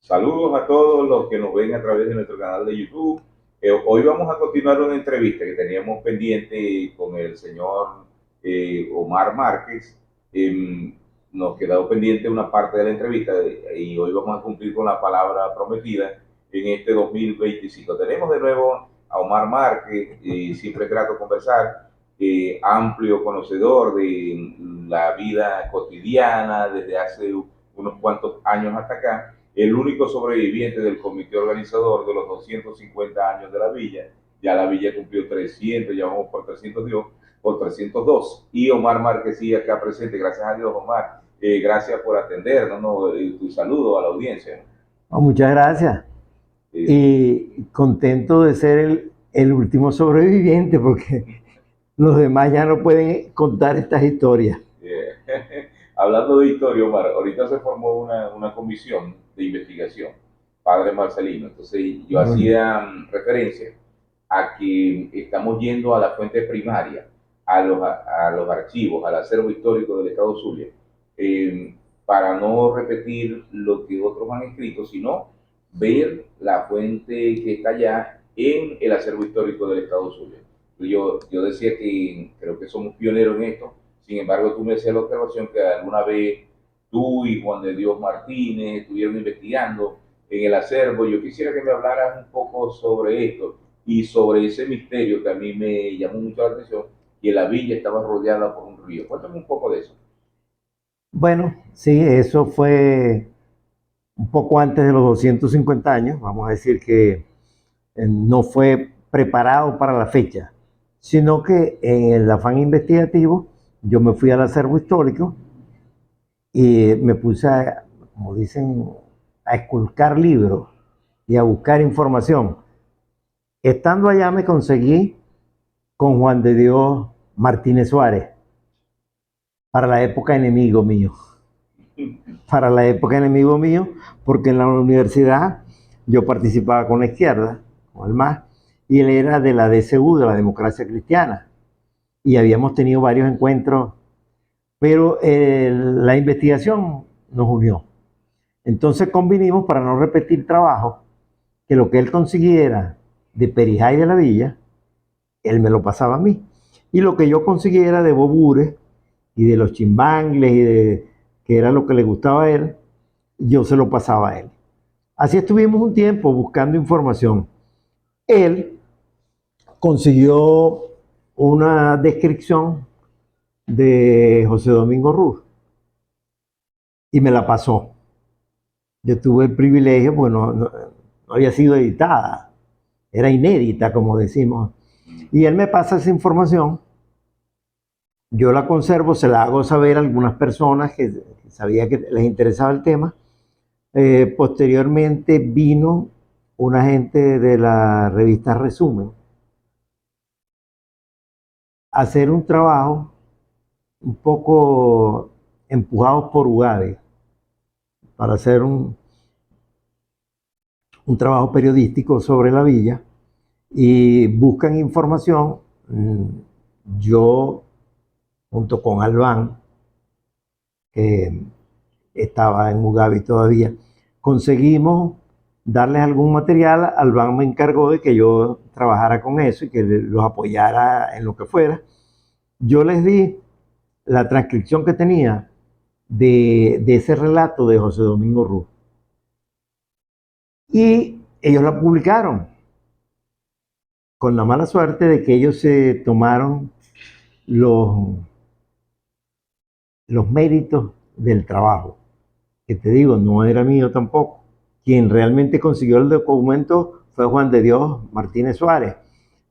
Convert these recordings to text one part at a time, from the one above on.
Saludos a todos los que nos ven a través de nuestro canal de YouTube. Hoy vamos a continuar una entrevista que teníamos pendiente con el señor Omar Márquez. Nos quedó pendiente una parte de la entrevista y hoy vamos a cumplir con la palabra prometida en este 2025. Tenemos de nuevo a Omar Márquez, siempre es grato conversar, amplio conocedor de la vida cotidiana desde hace unos cuantos años hasta acá, el único sobreviviente del comité organizador de los 250 años de la villa. Ya la villa cumplió 300, ya vamos por 302, por 302. Y Omar Márquez sí acá presente, gracias a Dios, Omar. Gracias por atendernos, ¿no? Tu saludo a la audiencia. Oh, muchas gracias. Y contento de ser el último sobreviviente porque los demás ya no pueden contar estas historias. Hablando de historia, Omar, ahorita se formó una comisión de investigación, Padre Marcelino. Entonces yo hacía referencia a que estamos yendo a la fuente primaria, a los archivos, al acervo histórico del Estado Zulia, para no repetir lo que otros han escrito, sino ver la fuente que está allá en el acervo histórico del Estado Zulia. Yo decía que creo que somos pioneros en esto. Sin embargo, tú me hacías la observación que alguna vez tú y Juan de Dios Martínez estuvieron investigando en el acervo. Yo quisiera que me hablaras un poco sobre esto y sobre ese misterio que a mí me llamó mucho la atención, que la villa estaba rodeada por un río. Cuéntame un poco de eso. Bueno, sí, eso fue un poco antes de los 250 años. Vamos a decir que no fue preparado para la fecha, sino que en el afán investigativo yo me fui al acervo histórico y me puse a, como dicen, a esculcar libros y a buscar información. Estando allá me conseguí con Juan de Dios Martínez Suárez, para la época enemigo mío. Para la época enemigo mío, porque en la universidad yo participaba con la izquierda, con el MAS, y él era de la DCU, de la Democracia Cristiana. Y habíamos tenido varios encuentros, pero la investigación nos unió. Entonces convinimos para no repetir trabajo, que lo que él consiguiera de Perijay de la Villa, él me lo pasaba a mí. Y lo que yo consiguiera de Bobures y de los chimbangles y de que era lo que le gustaba a él, yo se lo pasaba a él. Así estuvimos un tiempo buscando información. Él consiguió una descripción de José Domingo Ruz y me la pasó. Yo tuve el privilegio, bueno, no había sido editada, era inédita, como decimos. Y él me pasa esa información, yo la conservo, se la hago saber a algunas personas que sabía que les interesaba el tema. Posteriormente vino una gente de la revista Resumen a hacer un trabajo un poco empujados por Ugadi para hacer un trabajo periodístico sobre la villa y buscan información. Yo, junto con Albán, que estaba en Mugabe todavía, conseguimos darles algún material. Albán me encargó de que yo trabajara con eso y que los apoyara en lo que fuera. Yo les di la transcripción que tenía de ese relato de José Domingo Ruz. Y ellos la publicaron, con la mala suerte de que ellos se tomaron los, los méritos del trabajo, que te digo, no era mío tampoco. Quien realmente consiguió el documento fue Juan de Dios Martínez Suárez,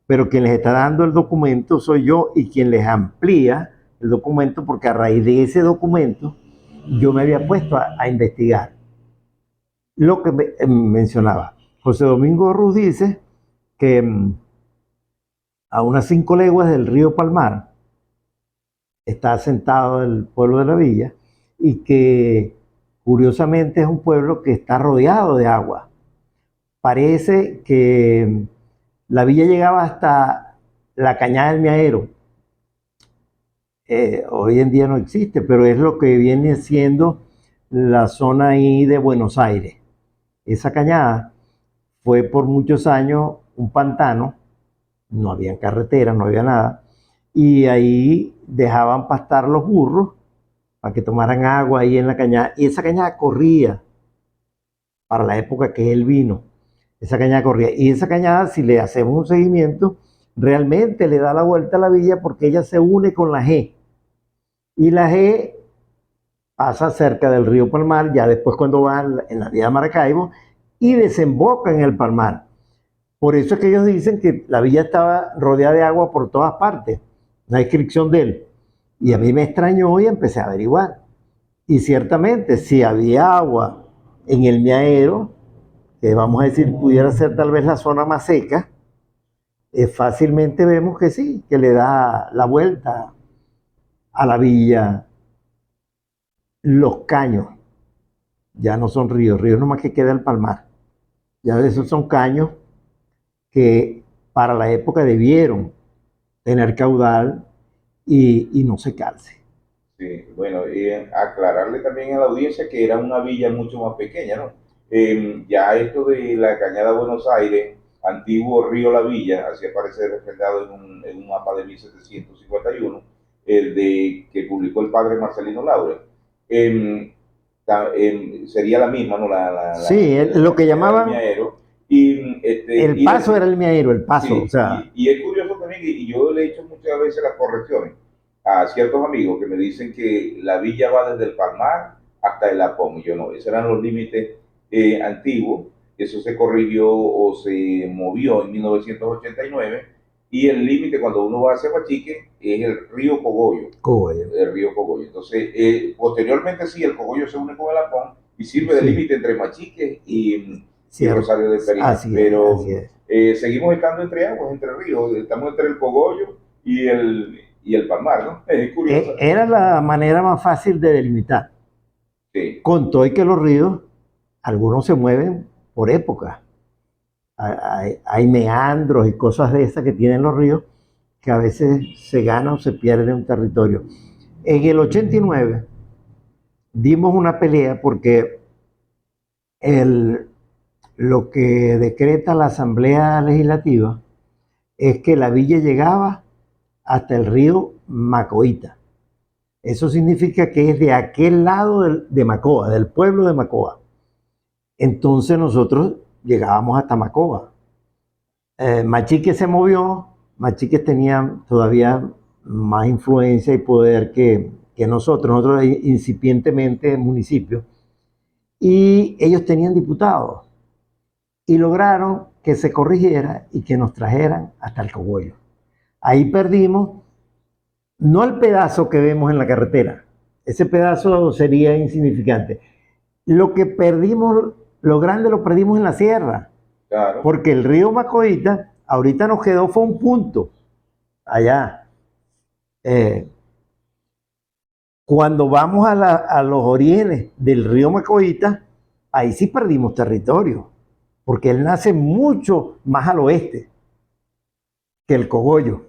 pero quien les está dando el documento soy yo y quien les amplía el documento, porque a raíz de ese documento yo me había puesto a investigar lo que mencionaba. José Domingo Ruz dice que a unas 5 leguas del río Palmar está asentado el pueblo de la villa y que curiosamente es un pueblo que está rodeado de agua. Parece que la villa llegaba hasta la Cañada del Miaero. Hoy en día no existe, pero es lo que viene siendo la zona ahí de Buenos Aires. Esa cañada fue por muchos años un pantano, no había carreteras, no había nada, y ahí dejaban pastar los burros para que tomaran agua ahí en la cañada, y esa cañada corría para la época que él vino, esa cañada corría, y esa cañada, si le hacemos un seguimiento, realmente le da la vuelta a la villa porque ella se une con la G, y la G pasa cerca del río Palmar, ya después cuando va en la vía de Maracaibo, y desemboca en el Palmar. Por eso es que ellos dicen que la villa estaba rodeada de agua por todas partes, una descripción de él. Y a mí me extrañó y empecé a averiguar. Y ciertamente, si había agua en el Miaero, que vamos a decir pudiera ser tal vez la zona más seca, fácilmente vemos que sí, que le da la vuelta a la villa. Los caños ya no son ríos, ríos nomás que queda el Palmar. Ya esos son caños que para la época debieron tener caudal y no secarse. Sí, bueno, aclararle también a la audiencia que era una villa mucho más pequeña, ¿no? Ya esto de la Cañada Buenos Aires, antiguo río La Villa, así aparece refrendado en un mapa de 1751, el de, que publicó el padre Marcelino Laure. Em, sería la misma, ¿no? Sí, lo que Cañada del llamaban Miaero. el paso era el Miaero, el paso, o Sí, sea, y es curioso también, y yo le he hecho muchas veces las correcciones a ciertos amigos que me dicen que la villa va desde el Palmar hasta el Lapón, y yo no, esos eran los límites antiguos, eso se corrigió o se movió en 1989, y el límite cuando uno va hacia Huachique es el río Cogollo, Cogollo. el río Cogollo. Entonces, posteriormente sí, el Cogollo se une con el Lapón y sirve de Sí, límite entre Machique y cierto. Rosario de Perina, Así es, pero así es. seguimos estando entre aguas, entre ríos, estamos entre el Cogollo y el Palmar, ¿no? Es curioso. Era la manera más fácil de delimitar. Sí, Con todo y que los ríos, algunos se mueven por época. Hay meandros y cosas de esas que tienen los ríos que a veces se gana o se pierde un territorio. En el 89 dimos una pelea porque el, lo que decreta la Asamblea Legislativa es que la villa llegaba hasta el río Macoita. Eso significa que es de aquel lado de Macoa, del pueblo de Macoa. Entonces nosotros llegábamos hasta Macoa. Machique se movió, Machique tenía todavía más influencia y poder que nosotros incipientemente municipio, y ellos tenían diputados y lograron que se corrigiera y que nos trajeran hasta el Cogollo. Ahí perdimos, no el pedazo que vemos en la carretera, ese pedazo sería insignificante. Lo que perdimos, lo grande lo perdimos en la sierra, claro. porque el río Macoita ahorita nos quedó fue un punto allá. Eh, Cuando vamos a los orígenes del río Macoita, ahí sí perdimos territorio, porque él nace mucho más al oeste que el Cogollo.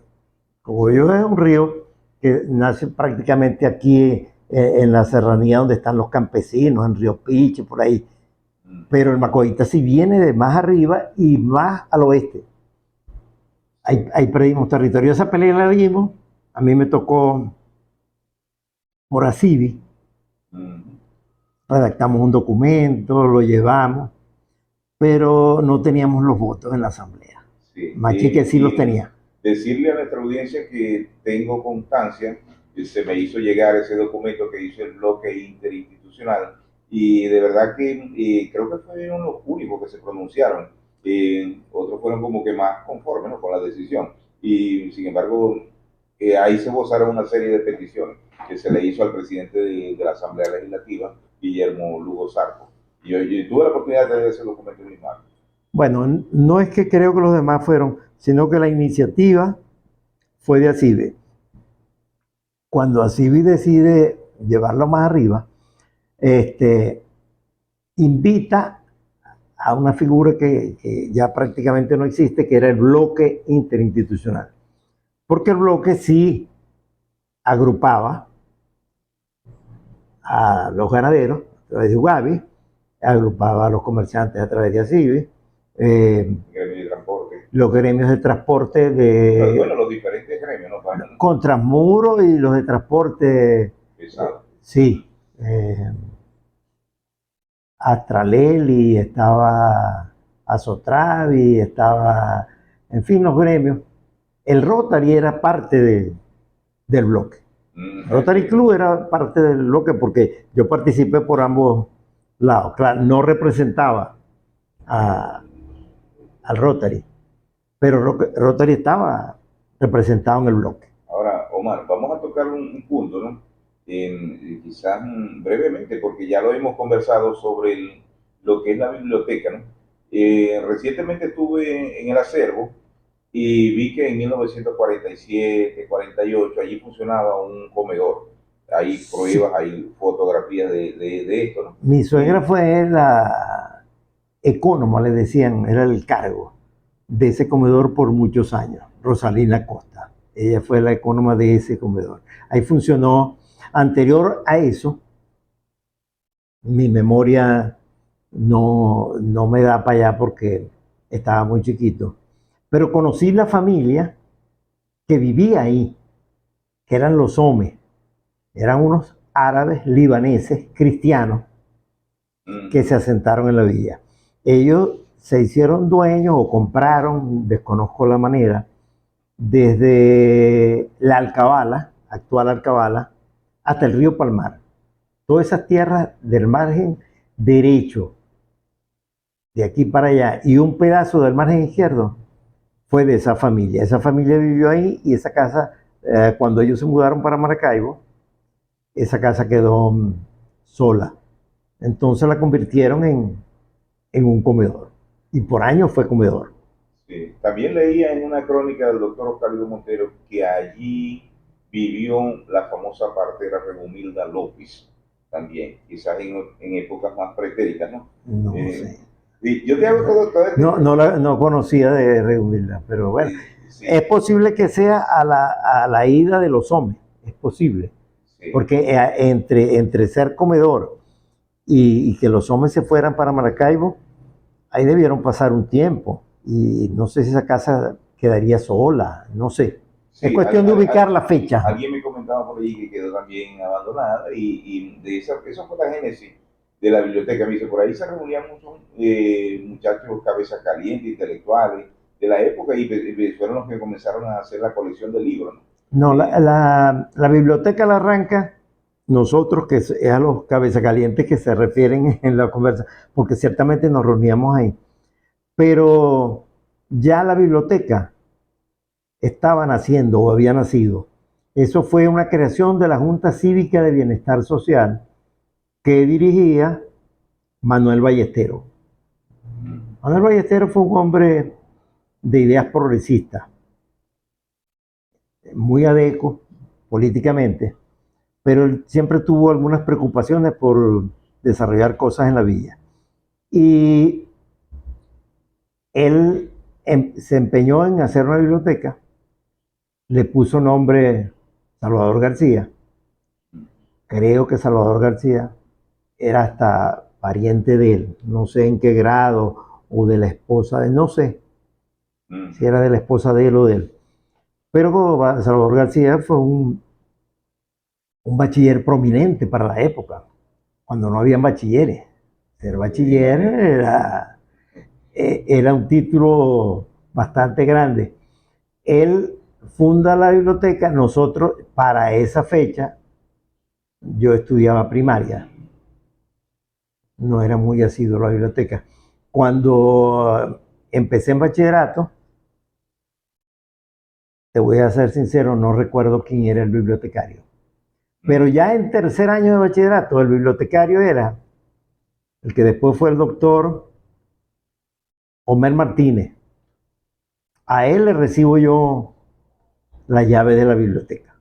Cogollo es un río que nace prácticamente aquí en la serranía donde están los campesinos, en Río Piche, por ahí. Pero el Macoita sí viene de más arriba y más al oeste. Ahí perdimos territorio. Esa pelea la dimos. A mí me tocó por Asivi. Redactamos un documento, lo llevamos, pero no teníamos los votos en la asamblea. Sí, Machique sí los tenía. Decirle a nuestra audiencia que tengo constancia, se me hizo llegar ese documento que hizo el bloque interinstitucional, y de verdad que creo que fueron los únicos que se pronunciaron. Otros fueron como que más conformes, ¿no?, con la decisión, y sin embargo ahí se votaron una serie de peticiones que se le hizo al presidente de la Asamblea Legislativa, Guillermo Lugo Zarco. Y yo tuve la oportunidad de leer ese documento en mi mano. Bueno, no es que creo que los demás fueron, sino que la iniciativa fue de ACIBE. Cuando ACIBE decide llevarlo más arriba, invita a una figura que ya prácticamente no existe, que era el bloque interinstitucional. Porque el bloque sí agrupaba a los ganaderos, a través de Ugavi, agrupaba a los comerciantes a través de ACIBE, gremio de transporte. los gremios de transporte Bueno, los diferentes gremios, ¿no? con Transmuro y los de transporte Pesado. sí, Astraleli, estaba Azotravi, estaba, en fin, los gremios. El Rotary era parte del bloque. Rotary Club era parte del bloque porque yo participé por ambos lados. Claro, no representaba al Rotary, pero Rotary estaba representado en el bloque. Ahora, Omar, vamos a tocar un punto, ¿no? Quizás brevemente, porque ya lo hemos conversado sobre lo que es la biblioteca, ¿no? Recientemente estuve en el acervo y vi que en 1947, 48, allí funcionaba un comedor. Hay pruebas, hay fotografías de esto, ¿no? Mi suegra fue la ecónoma, le decían, era el cargo de ese comedor por muchos años, Rosalina Costa. Ella fue la ecónoma de ese comedor. Ahí funcionó. Anterior a eso, mi memoria no me da para allá porque estaba muy chiquito. Pero conocí la familia que vivía ahí, que eran los Homes. Eran unos árabes libaneses cristianos que se asentaron en la villa. Ellos se hicieron dueños o compraron, desconozco la manera, desde la Alcabala, actual Alcabala, hasta el río Palmar. Todas esas tierras del margen derecho, de aquí para allá, y un pedazo del margen izquierdo fue de esa familia. Esa familia vivió ahí y esa casa, cuando ellos se mudaron para Maracaibo, esa casa quedó sola. Entonces la convirtieron en un comedor. Y por años fue comedor. Sí. También leía en una crónica del doctor Octavio Montero que allí vivió la famosa partera Regumilda López, también, quizás en épocas más pretéritas, ¿no? No sé. Y yo te hago todo este... No conocía de Reumilda, pero bueno, sí. es posible que sea a la ida de los hombres, es posible. Sí. Porque entre ser comedor y que los hombres se fueran para Maracaibo, ahí debieron pasar un tiempo. Y no sé si esa casa quedaría sola, no sé. Sí, es cuestión de ubicar la fecha. Alguien me comentaba por ahí que quedó también abandonada y de esa fue la génesis de la biblioteca. Me dice, por ahí se reunían muchos muchachos cabezas calientes, intelectuales de la época y fueron los que comenzaron a hacer la colección de libros, ¿no? No, la biblioteca la arranca nosotros, que es a los cabezacalientes que se refieren en la conversa, porque ciertamente nos reuníamos ahí. Pero ya la biblioteca estaba naciendo o había nacido. Eso fue una creación de la Junta Cívica de Bienestar Social que dirigía Manuel Ballesteros. Manuel Ballesteros fue un hombre de ideas progresistas, muy adecuado políticamente, pero él siempre tuvo algunas preocupaciones por desarrollar cosas en la villa. Y él se empeñó en hacer una biblioteca, le puso nombre Salvador García. Creo que Salvador García era hasta pariente de él, no sé en qué grado, o de la esposa de él, no sé si era de la esposa de él o de él. Pero Salvador García fue un bachiller prominente para la época, cuando no habían bachilleres. Ser bachiller era un título bastante grande. Él funda la biblioteca, nosotros para esa fecha, yo estudiaba primaria, no era muy asiduo a la biblioteca. Cuando empecé en bachillerato, te voy a ser sincero, no recuerdo quién era el bibliotecario. Pero ya en tercer año de bachillerato, el bibliotecario era el que después fue el doctor Omer Martínez. A él le recibo yo la llave de la biblioteca.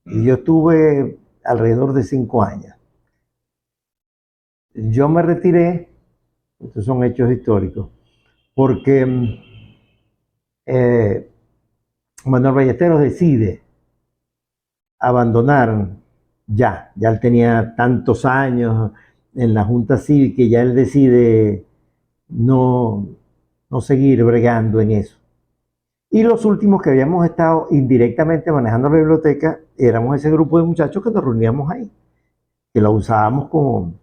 Y yo estuve alrededor de 5 años. Yo me retiré, estos son hechos históricos, porque Manuel Ballesteros decide abandonar ya él tenía tantos años en la Junta Cívica y ya él decide no, no seguir bregando en eso. Y los últimos que habíamos estado indirectamente manejando la biblioteca éramos ese grupo de muchachos que nos reuníamos ahí, que lo usábamos como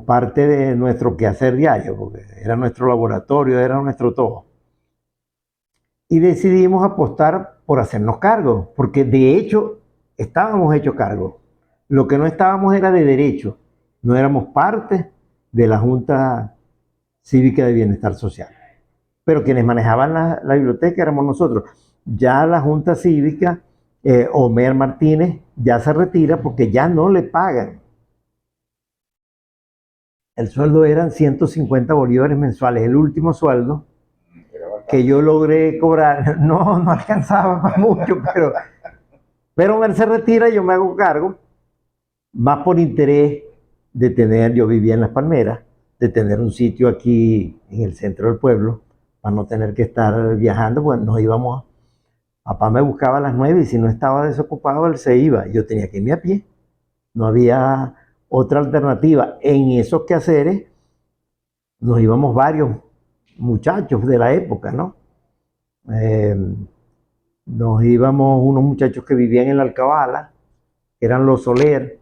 parte de nuestro quehacer diario, porque era nuestro laboratorio, era nuestro todo. Y decidimos apostar por hacernos cargo, porque de hecho estábamos hechos cargo. Lo que no estábamos era de derecho, no éramos parte de la Junta Cívica de Bienestar Social. Pero quienes manejaban la biblioteca éramos nosotros. Ya la Junta Cívica, Omer Martínez, ya se retira porque ya no le pagan. El sueldo eran 150 bolívares mensuales, el último sueldo que yo logré cobrar. No, no alcanzaba para mucho, pero Omer se retira y yo me hago cargo, más por interés de tener, yo vivía en Las Palmeras, de tener un sitio aquí en el centro del pueblo, para no tener que estar viajando, pues nos íbamos, papá me buscaba a las 9 y si no estaba desocupado, él se iba, yo tenía que irme a pie, no había otra alternativa. En esos quehaceres nos íbamos varios muchachos de la época, ¿no? Eh, nos íbamos unos muchachos que vivían en la Alcabala, que eran los Soler,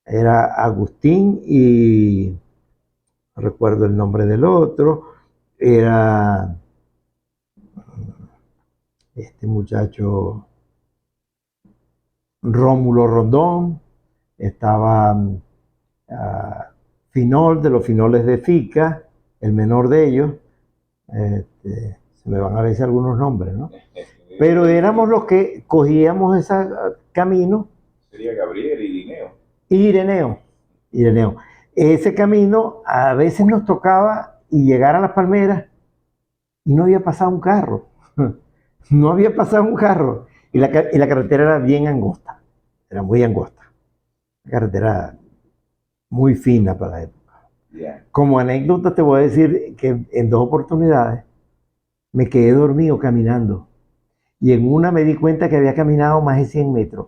era Agustín y no recuerdo el nombre del otro, era este muchacho Rómulo Rondón, estaba Finol, de los Finoles de Fica, el menor de ellos, se me van a veces algunos nombres, ¿no? Pero éramos los que cogíamos ese camino. Sería Gabriel y Dineo. Y Ireneo. Ese camino a veces nos tocaba y llegar a Las Palmeras y no había pasado un carro. No había pasado un carro. Y la carretera era bien angosta. Era muy angosta. La carretera muy fina para la época. Yeah. Como anécdota te voy a decir que en 2 oportunidades me quedé dormido caminando. Y en una me di cuenta que había caminado más de 100 metros.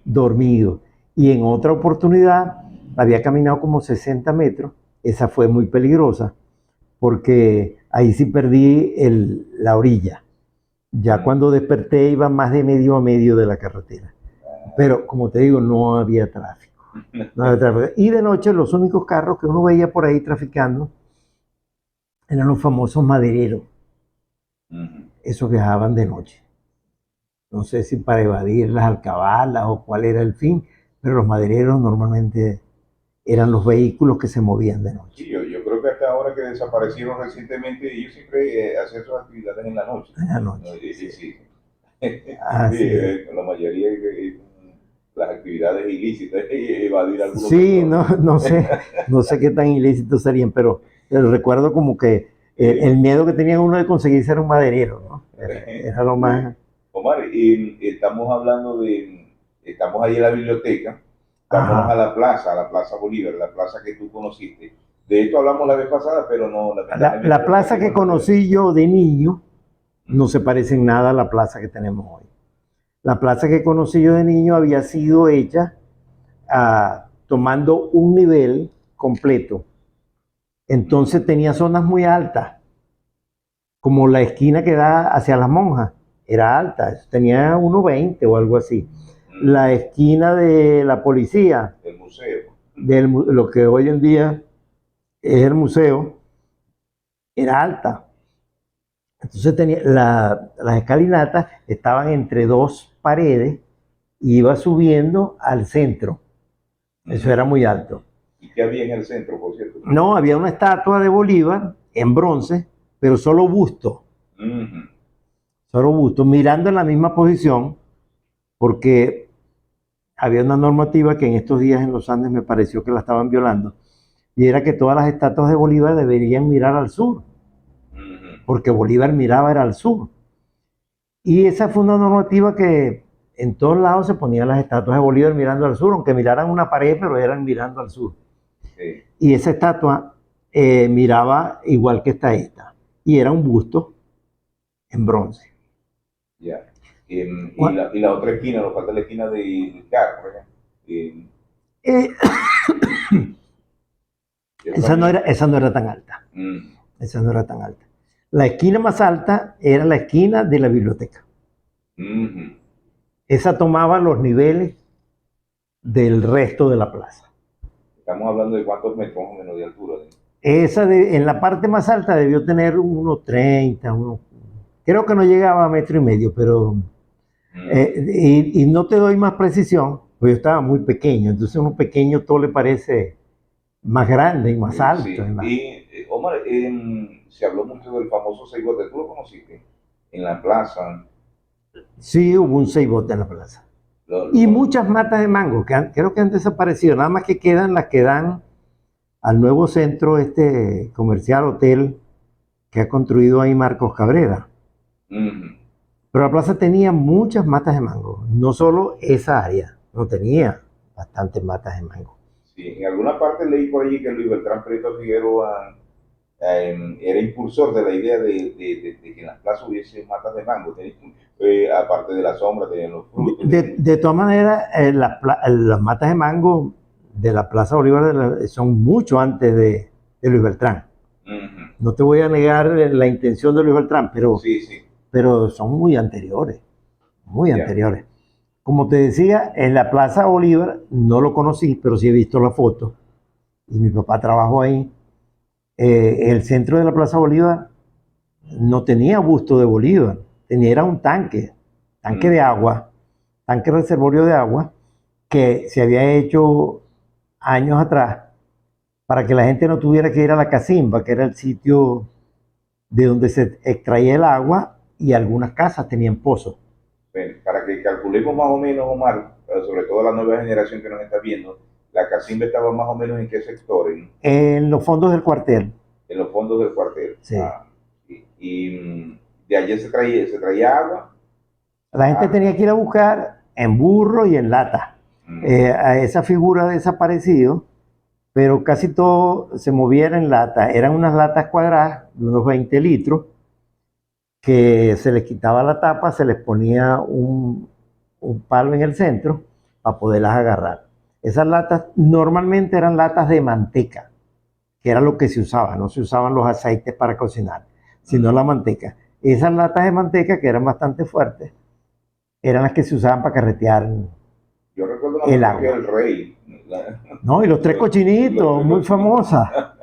Dormido. Y en otra oportunidad había caminado como 60 metros. Esa fue muy peligrosa porque ahí sí perdí la orilla. Ya cuando desperté iba más de medio a medio de la carretera. Pero como te digo, no había tráfico. No había tráfico. Y de noche los únicos carros que uno veía por ahí traficando eran los famosos madereros. Esos viajaban de noche. No sé si para evadir las alcabalas o cuál era el fin, pero los madereros normalmente eran los vehículos que se movían de noche. Sí, yo creo que hasta ahora que desaparecieron recientemente, ellos siempre hacían sus actividades en la noche. En la noche. Sí, sí, sí. Así La mayoría de las actividades ilícitas, evadir algunos. Sí, no sé qué tan ilícitos serían, pero recuerdo como que el miedo que tenía uno de conseguirse era un maderero, ¿no? Era lo más... Omar, estamos hablando estamos ahí en la biblioteca, vámonos Ajá. a la Plaza Bolívar, la plaza que tú conociste. De esto hablamos la vez pasada, pero no... La plaza que conocí yo de niño no se parece en nada a la plaza que tenemos hoy. La plaza que conocí yo de niño había sido hecha tomando un nivel completo. Entonces tenía zonas muy altas, como la esquina que da hacia las monjas, era alta, tenía 1,20 o algo así. La esquina de la policía, El museo. lo que hoy en día es el museo, era alta. Entonces tenía las escalinatas estaban entre 2 paredes y iba subiendo al centro. Eso era muy alto. ¿Y qué había en el centro, por cierto? No, había una estatua de Bolívar en bronce, pero solo busto. Solo busto, mirando en la misma posición, porque había una normativa que en estos días en los Andes me pareció que la estaban violando, y era que todas las estatuas de Bolívar deberían mirar al sur, porque Bolívar miraba era al sur. Y esa fue una normativa que en todos lados se ponían las estatuas de Bolívar mirando al sur, aunque miraran una pared, pero eran mirando al sur. Sí. Y esa estatua miraba igual que esta, y era un busto en bronce. Ya. Y la otra esquina, nos falta la esquina del carro, ¿verdad? Eh, Yo esa no también. era tan alta. Mm, Esa no era tan alta. La esquina más alta era la esquina de la biblioteca. mhm. Esa tomaba los niveles del resto de la plaza. Estamos hablando de cuántos metros más o menos de altura. En la parte más alta debió tener unos 30, creo que no llegaba a metro y medio, pero Mm, y no te doy más precisión, pues yo estaba muy pequeño, entonces a uno pequeño todo le parece más grande y más alto. sí. Y Omar, se habló mucho del famoso Seibote. ¿Tú lo conociste? En la plaza. Sí, hubo un seibote en la plaza. Lo Y muchas matas de mango, creo que han desaparecido, nada más que quedan las que dan al nuevo centro este comercial hotel que ha construido ahí Marcos Cabrera. Ujú. Pero la plaza tenía muchas matas de mango, no solo esa área, no tenía bastantes matas de mango. Sí, en alguna parte leí por allí que Luis Beltrán Prieto Figueroa era impulsor de la idea de que en las plazas hubiese matas de mango. Aparte de la sombra, tenían los frutos. De todas maneras, las matas de mango de la Plaza Bolívar son mucho antes de Luis Beltrán. Ujú. No te voy a negar la intención de Luis Beltrán, Sí, sí, pero son muy anteriores, muy ya. anteriores. Como te decía, en la Plaza Bolívar no lo conocí, pero sí he visto la foto y mi papá trabajó ahí. El centro de la Plaza Bolívar no tenía busto de Bolívar, era un tanque de Ujú. agua, tanque reservorio de agua, que se había hecho años atrás para que la gente no tuviera que ir a la Cacimba, que era el sitio de donde se extraía el agua y algunas casas tenían pozos. Bueno, para que calculemos más o menos, Omar, sobre todo la nueva generación que nos está viendo, la Casimba estaba más o menos en qué sector, En los fondos del cuartel, en los fondos del cuartel. sí. Ah, y de allí se traía agua. La gente Ah, tenía que ir a buscar en burro y en lata. mm, A esa figura ha desaparecido, pero casi todo se movía en lata. Eran unas latas cuadradas de unos 20 litros que se les quitaba la tapa, se les ponía un palo en el centro para poderlas agarrar. Esas latas normalmente eran latas de manteca, que era lo que se usaba, no se usaban los aceites para cocinar, sino la mm. manteca. Esas latas de manteca, que eran bastante fuertes, eran las que se usaban para carretear Yo recuerdo una el manteca agua. del rey. ¿No? Y los tres Los cochinitos, tres muy cochinitos. famosa.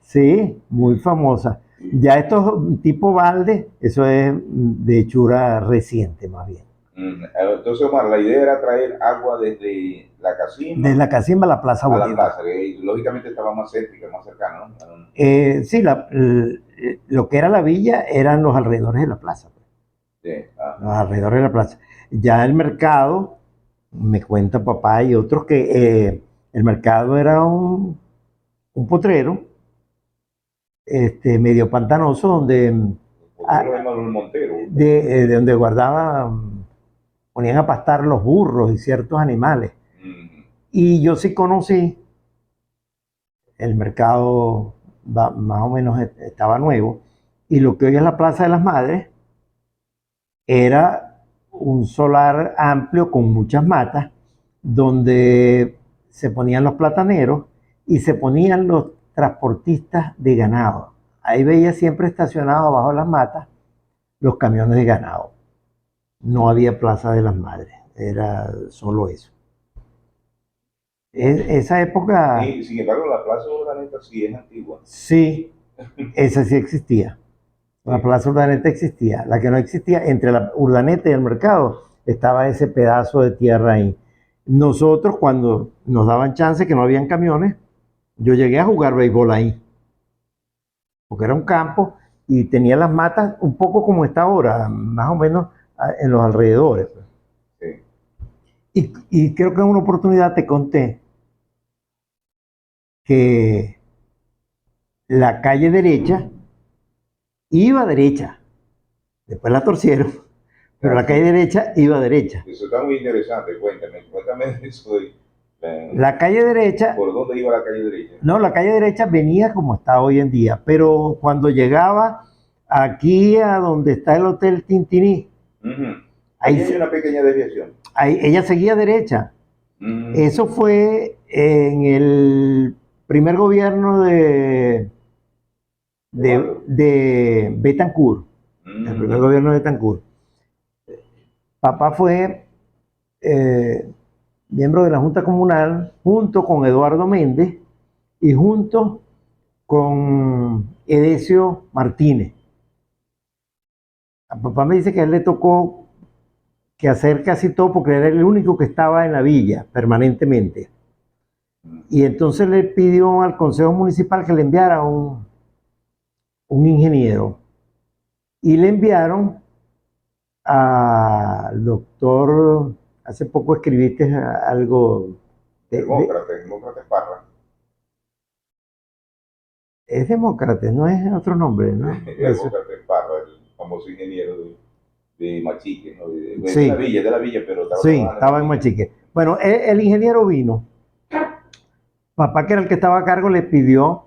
Sí, muy famosa. Ya estos tipo balde, eso es de hechura reciente más bien. Entonces, Omar, la idea era traer agua desde la De Cacimba la Cacimba a la Plaza a la Bolívar. plaza, que lógicamente estaba más céntrica, más cercana, ¿no? Sí, lo que era la villa eran los alrededores de la plaza. Sí, Los alrededores de la plaza. Ya el mercado, me cuenta papá y otros que el mercado era un potrero medio pantanoso donde, los potreros de Manuel Montero. de donde guardaban, ponían a pastar los burros y ciertos animales. Mm, Y yo sí conocí, el mercado más o menos estaba nuevo, y lo que hoy es la Plaza de las Madres era un solar amplio con muchas matas, donde se ponían los plataneros y se ponían los transportistas de ganado. Ahí veía siempre estacionados bajo las matas los camiones de ganado. No había Plaza de las Madres, era solo eso. ok. Esa época, Y sin embargo, la plaza de Urdaneta sí es antigua. sí, esa sí existía. La Sí. Plaza Urdaneta existía. La que no existía, entre la Urdaneta y el mercado, estaba ese pedazo de tierra ahí. Nosotros, cuando nos daban chance, que no habían camiones, yo llegué a jugar béisbol ahí, porque era un campo y tenía las matas un poco como está ahora, más o menos en los alrededores. Sí. Y creo que en una oportunidad te conté que la calle derecha iba derecha, después la torcieron, pero la calle Así. derecha iba derecha. Eso está muy interesante. Cuéntame de eso. La calle derecha, ¿Por dónde iba la calle derecha? no, la calle derecha venía como está hoy en día, pero cuando llegaba aquí a donde está el Hotel Tintiní, Ujú. ahí, Allí hay una pequeña desviación. ahí ella seguía derecha. Mm, Eso fue En el primer gobierno de Betancourt, el primer gobierno de Betancourt, papá fue miembro de la Junta Comunal junto con Eduardo Méndez y junto con Edesio Martínez. A papá me dice que a él le tocó que hacer casi todo porque era el único que estaba en la villa permanentemente. Y entonces le pidió al Consejo Municipal que le enviara un ingeniero. Y le enviaron al doctor, hace poco escribiste algo. Demócrates Parra. Es Demócrates, no es otro nombre, ¿no? Demócrates Parra, el famoso ingeniero de Machique, ¿no? Sí. De la villa, pero estaba, sí, estaba en Machique. Bueno, el ingeniero vino. Papá, que era el que estaba a cargo, le pidió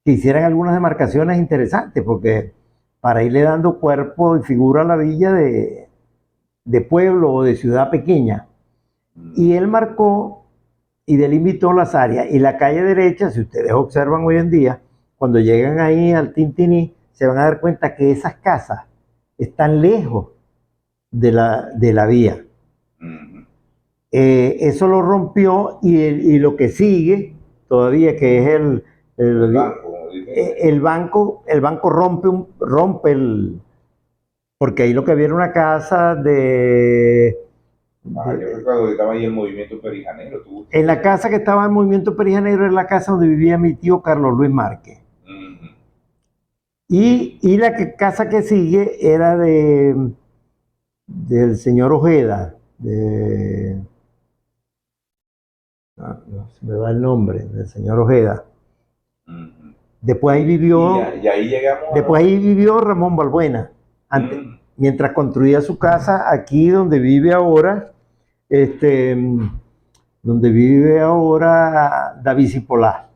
que hicieran algunas demarcaciones interesantes, porque para irle dando cuerpo y figura a la villa de pueblo o de ciudad pequeña. Y él marcó y delimitó las áreas. Y la calle derecha, si ustedes observan hoy en día, cuando llegan ahí al Tintiní, se van a dar cuenta que esas casas están lejos de la vía. Eso lo rompió y lo que sigue todavía, que es el banco rompe porque ahí lo que había era una casa de yo recuerdo que estaba ahí el movimiento perijanero. En la casa que estaba en el movimiento perijanero era la casa donde vivía mi tío Carlos Luis Márquez. Y la casa que sigue era del señor Ojeda, no se me va el nombre, del señor Ojeda. Después ahí vivió, y ahí llegamos después ahí vivió Ramón Balbuena, mientras construía su casa aquí donde vive ahora, David Cipolá.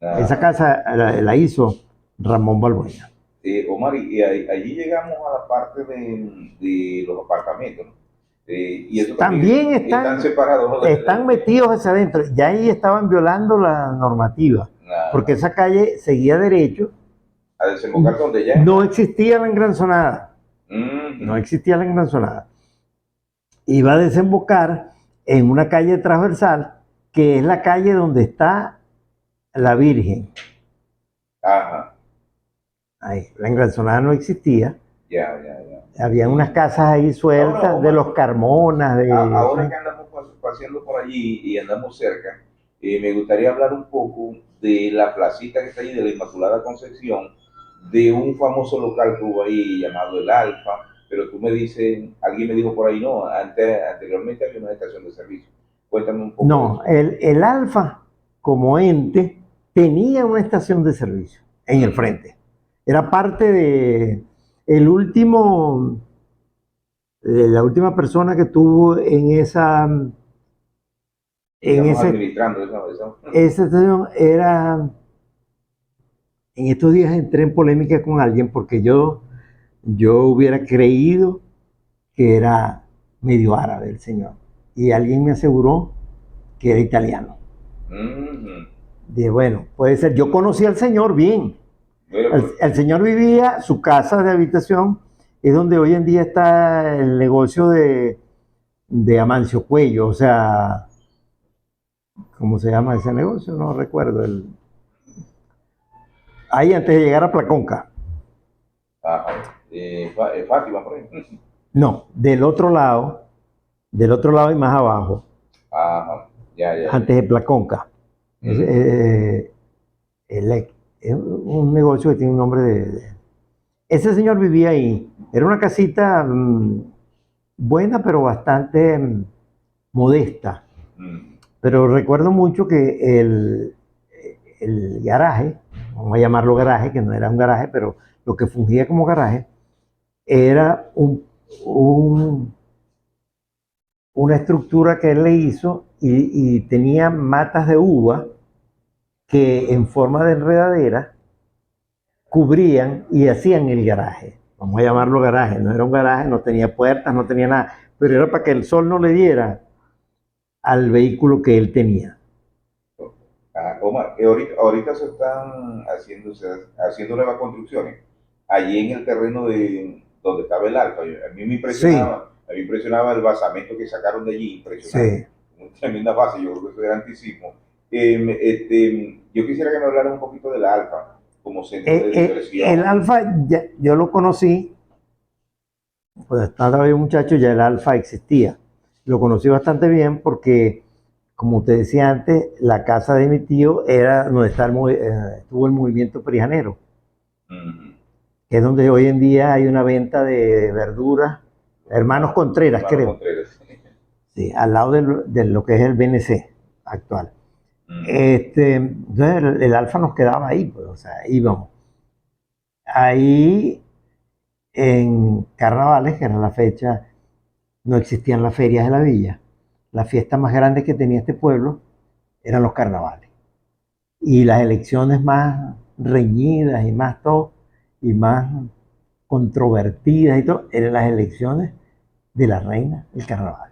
Esa casa la hizo Ramón Balbuena. Omar, y allí llegamos a la parte de los apartamentos, ¿no? Y eso también están separados, ¿no? Están metidos hacia adentro. Ya ahí estaban violando la normativa, porque esa calle seguía derecho. A desembocar donde ya no existía la engranzonada. No existía la engranzonada. Iba a desembocar en una calle transversal, que es la calle donde está la Virgen. Ajá. Ahí, la engranzonada no existía. Ya. Había unas casas ahí sueltas de los Carmonas. Ahora que andamos paseando por allí y andamos cerca, me gustaría hablar un poco de la placita que está ahí de la Inmaculada Concepción, de un famoso local que hubo ahí llamado El Alfa, pero tú me dices, alguien me dijo por ahí, no, anteriormente había una estación de servicio. Cuéntame un poco. No, el Alfa como ente tenía una estación de servicio en el frente. Era parte de la última persona que tuvo en esa administrando esa estación era. En estos días entré en polémica con alguien porque yo hubiera creído que era medio árabe el señor, y alguien me aseguró que era italiano. Dije, bueno, puede ser. Yo conocí al señor bien. El señor vivía, su casa de habitación es donde hoy en día está el negocio de Amancio Cuello, o sea, ¿cómo se llama ese negocio? No recuerdo. Ahí antes de llegar a Placonca. Fátima, por ejemplo. No, del otro lado y más abajo. Ya. Antes de Placonca. Es un negocio que tiene un nombre Ese señor vivía ahí. Era una casita buena, pero bastante modesta. Pero recuerdo mucho que el garaje, vamos a llamarlo garaje, que no era un garaje, pero lo que fungía como garaje, era una estructura que él le hizo y tenía matas de uva que en forma de enredadera cubrían y hacían el garaje. Vamos a llamarlo garaje. No era un garaje, no tenía puertas, no tenía nada, pero era para que el sol no le diera al vehículo que él tenía. Omar, ahorita se están haciendo nuevas construcciones allí en el terreno de donde estaba el Alfa. Sí, A mí me impresionaba el basamento que sacaron de allí, impresionante, sí. una tremenda base, yo creo que eso era anticismo. Yo quisiera que me hablara un poquito de la Alfa como centro de El diversión. Alfa, yo lo conocí, pues estaba todavía un muchacho, ya el Alfa existía. Lo conocí bastante bien porque, como te decía antes, la casa de mi tío era donde estuvo el movimiento perijanero, Mm, que es donde hoy en día hay una venta de verduras, Hermanos Contreras, hermano creo, Contreras. sí, al lado de lo que es el BNC actual. Mm, Entonces el Alfa nos quedaba ahí, pues, o sea, íbamos. Ahí en carnavales, que era la fecha, no existían las ferias de la villa. La fiesta más grande que tenía este pueblo eran los carnavales. Y las elecciones más reñidas y más todo, y más controvertidas y todo, eran las elecciones de la reina del carnaval.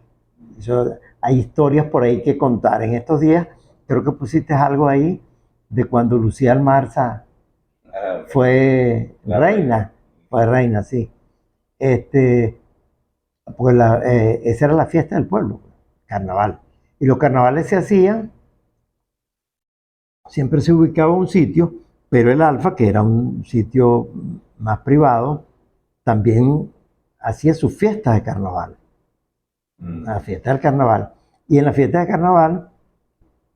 Eso, hay historias por ahí que contar. En estos días creo que pusiste algo ahí de cuando Lucía Almarza ah, la reina. fue reina, sí. Este, pues esa era la fiesta del pueblo, carnaval. Y los carnavales se hacían, siempre se ubicaba un sitio, pero el Alfa, que era un sitio más privado, también hacía sus fiestas de carnaval, la Mm, fiesta del carnaval. Y en la fiesta de carnaval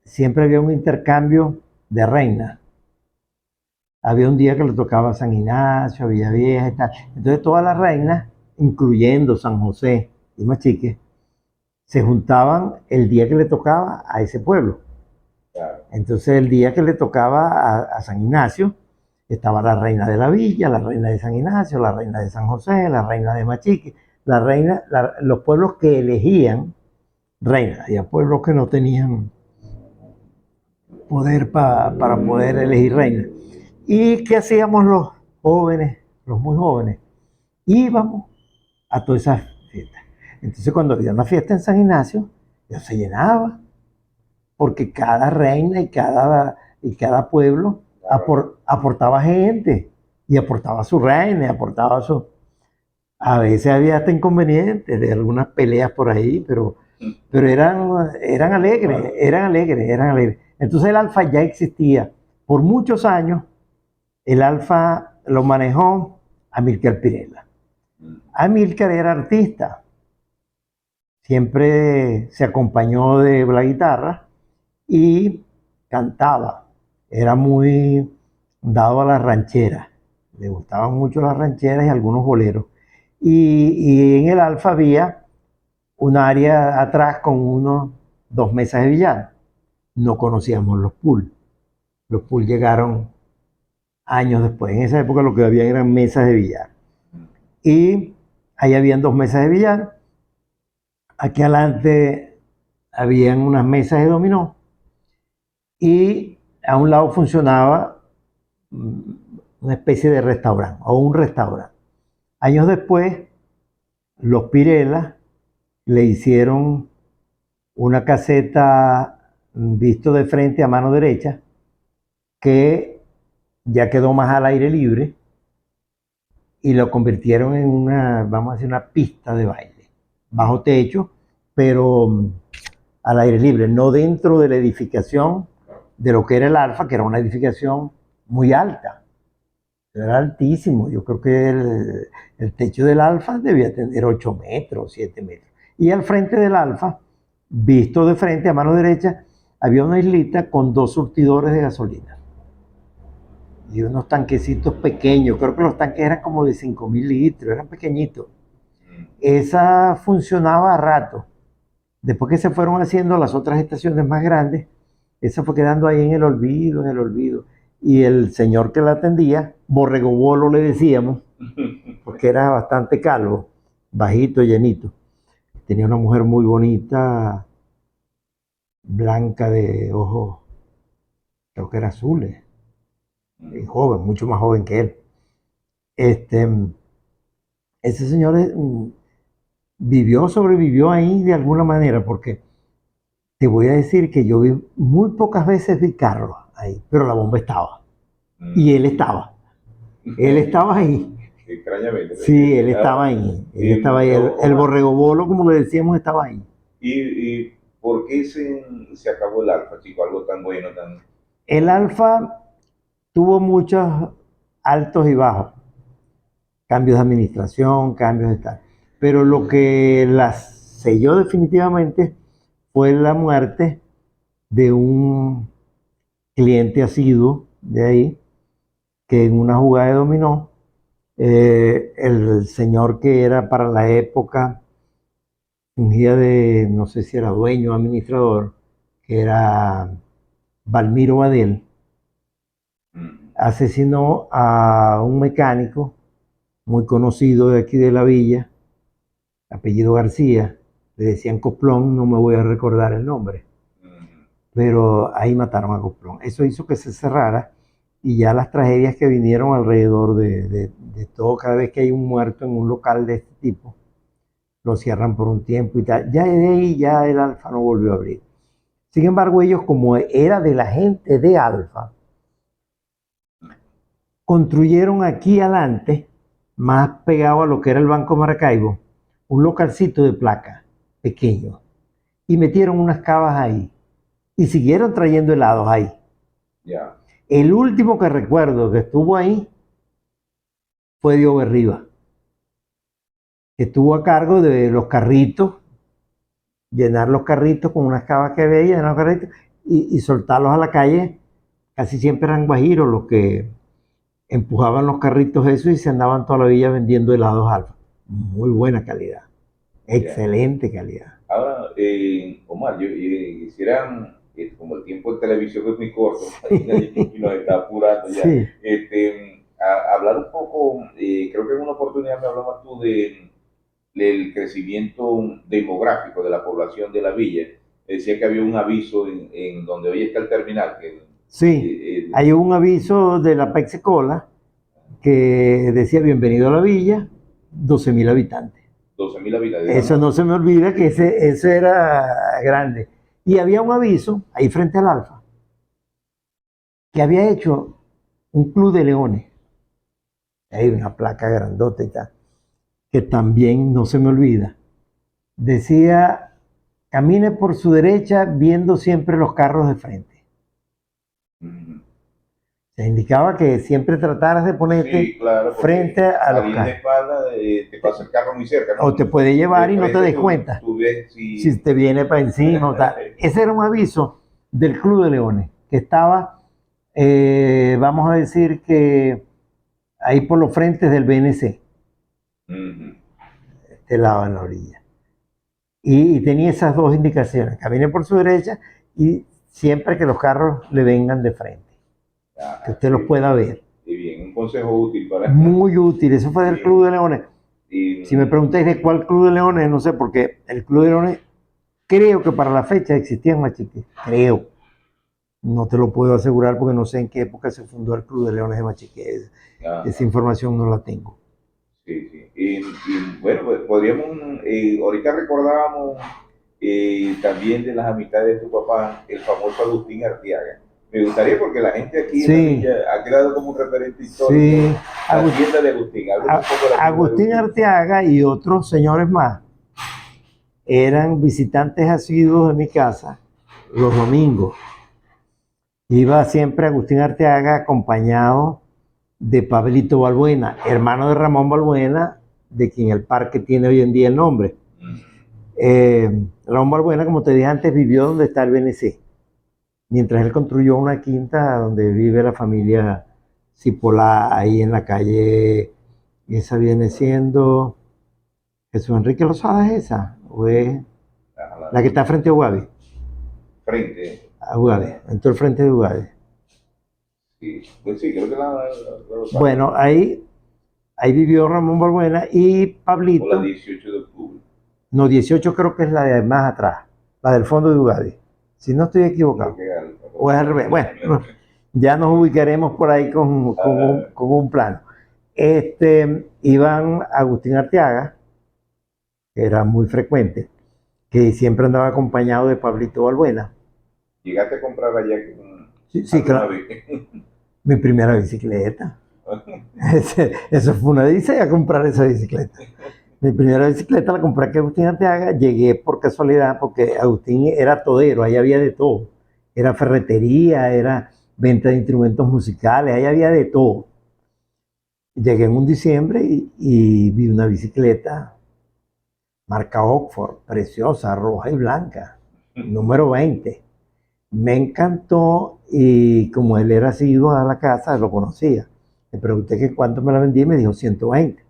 siempre había un intercambio de reinas. Había un día que le tocaba a San Ignacio, a Villavieja y tal. Entonces todas las reinas, incluyendo San José y Machique, se juntaban el día que le tocaba a ese pueblo. claro. Entonces el día que le tocaba a San Ignacio, estaba la reina de la villa, la reina de San Ignacio, la reina de San José, la reina de Machique, los pueblos que elegían reina. Había pueblos que no tenían poder para poder elegir reina. ¿Y qué hacíamos los jóvenes, los muy jóvenes? Íbamos a todas esas fiestas. Entonces cuando había una fiesta en San Ignacio, ya se llenaba, porque cada reina y cada pueblo Claro. aportaba gente, y aportaba su reina, y aportaba su... A veces había hasta inconvenientes de algunas peleas por ahí, pero eran alegres, Normal. eran alegres, eran alegres. Entonces el Alfa ya existía. Por muchos años, el Alfa lo manejó Amílcar Pirela. Mm, Amílcar era artista, siempre se acompañó de la guitarra y cantaba. Era muy dado a las rancheras. Le gustaban mucho las rancheras y algunos boleros. Y en el Alfa había un área atrás con unos 2 mesas de billar. No conocíamos los pool. Los pool llegaron años después. En esa época lo que había eran mesas de billar. mm, Y ahí habían 2 mesas de billar. Aquí adelante habían unas mesas de dominó. Y a un lado funcionaba una especie de restaurante o un restaurante. Años después, los Pirela le hicieron una caseta visto de frente a mano derecha que ya quedó más al aire libre y lo convirtieron en una, vamos a decir, una pista de baile, bajo mm, techo, pero al aire libre, no dentro de la edificación de lo que era el Alfa, que era una edificación muy alta, era altísimo. Yo creo que el techo del Alfa debía tener 8 metros, 7 metros. Y al frente del Alfa, visto de frente a mano derecha, había una islita con 2 surtidores de gasolina y unos tanquecitos pequeños. Creo que los tanques eran como de 5.000 litros, eran pequeñitos. mm. Esa funcionaba a rato. Después que se fueron haciendo las otras estaciones más grandes, esa fue quedando ahí en el olvido, en el olvido. Y el señor que la atendía, Borrego Bolo le decíamos, porque era bastante calvo, bajito, llenito. Tenía una mujer muy bonita, blanca de ojos, creo que era azules, y Mm, joven, mucho más joven que él. Este, ese señor sobrevivió ahí de alguna manera, porque te voy a decir que yo muy pocas veces vi carros ahí, pero la bomba estaba. Y él estaba. Él estaba ahí. Extrañamente. Sí, él estaba ahí. Él estaba ahí. El borrego bolo, como le decíamos, estaba ahí. ¿Y por qué se acabó el Alfa, chico? Algo tan bueno, tan... El Alfa tuvo muchos altos y bajos. Cambios de administración, cambios de tal. Pero lo que las selló definitivamente fue la muerte de un cliente asiduo de ahí, que en una jugada de dominó, el señor que era para la época, fungía de, no sé si era dueño o administrador, que era Valmiro Badel, asesinó a un mecánico muy conocido de aquí de la villa, apellido García, le decían Coplón, no me voy a recordar el nombre, pero ahí mataron a Coplón. Eso hizo que se cerrara y ya las tragedias que vinieron alrededor de todo, cada vez que hay un muerto en un local de este tipo, lo cierran por un tiempo y tal. Ya de ahí ya el Alfa no volvió a abrir. Sin embargo, ellos, como era de la gente de Alfa, construyeron aquí adelante, más pegado a lo que era el Banco Maracaibo, un localcito de placa pequeño y metieron unas cavas ahí y siguieron trayendo helados ahí. Ya. El último que recuerdo que estuvo ahí fue Dio Berriba, que estuvo a cargo de los carritos, llenar los carritos con unas cavas que había, llenar los carritos y soltarlos a la calle. Casi siempre eran guajiros los que empujaban los carritos esos y se andaban toda la villa vendiendo helados Alfa. Muy buena calidad, excelente calidad. Ahora, Omar, yo quisiera, como el tiempo de televisión es muy corto, y nos está apurando ya, Sí. Hablar un poco, creo que en una oportunidad me hablabas tú del crecimiento demográfico de la población de la villa. Decía que había un aviso en donde hoy está el terminal. Sí, hay un aviso de la Pepsi-Cola que decía bienvenido a la villa, 12.000 habitantes. 12.000 habitantes. Eso no se me olvida que ese era grande. Y había un aviso ahí frente al Alfa que había hecho un club de leones. Hay una placa grandota y tal, que también no se me olvida. Decía, camine por su derecha viendo siempre los carros de frente. Se indicaba que siempre trataras de ponerte sí, claro, frente a los carros. De espalda te pasa el carro muy cerca, ¿no? O te puede llevar y no te des cuenta. Tú ves si te viene para encima o tal. Ese era un aviso del Club de Leones, que estaba, vamos a decir que ahí por los frentes del BNC, este lado en la orilla. Y tenía esas dos indicaciones, camine por su derecha y siempre que los carros le vengan de frente, que usted los pueda ver. Y bien, un consejo útil para... Muy útil, eso fue del Club de Leones. Si me preguntáis de cuál Club de Leones, no sé, porque el Club de Leones creo que para la fecha existía en Machique, creo. No te lo puedo asegurar porque no sé en qué época se fundó el Club de Leones de Machique. Esa información no la tengo. Sí, sí. Y bueno, pues podríamos, ahorita recordábamos también de las amistades de tu papá, el famoso Agustín Arteaga. Me gustaría porque la gente aquí en la villa ha quedado como un referente histórico. Sí, la tienda de Agustín. Agustín Arteaga y otros señores más eran visitantes asiduos de mi casa los domingos. Iba siempre Agustín Arteaga acompañado de Pablito Balbuena, hermano de Ramón Balbuena, de quien el parque tiene hoy en día el nombre. Ramón Balbuena, como te dije antes, vivió donde está el BNC, mientras él construyó una quinta donde vive la familia Cipolá, ahí en la calle, esa viene siendo Jesús Enrique Lozada, ¿es esa? ¿O es la que está frente a Ugabe? Frente. A Ugabe, en todo el frente de Ugabe. Sí, pues sí, creo que la bueno, ahí vivió Ramón Balbuena y Pablito. O la 18 de octubre. No, 18 creo que es la de más atrás, la del fondo de Ugabe. Si no estoy equivocado. O es al revés. Bueno, ya nos ubicaremos por ahí con un plano. Iban Agustín Arteaga, que era muy frecuente, que siempre andaba acompañado de Pablito Balbuena. ¿Llegaste a comprar allá Sí, claro. Mi primera bicicleta. Eso fue una odisea comprar esa bicicleta. Mi primera bicicleta la compré aquí a Agustín Arteaga, llegué por casualidad porque Agustín era todero, ahí había de todo. Era ferretería, era venta de instrumentos musicales, ahí había de todo. Llegué en un diciembre y vi una bicicleta marca Oxford, preciosa, roja y blanca, número 20. Me encantó y como él era asiduo a la casa, lo conocía. Le pregunté que cuánto me la vendí y me dijo 120.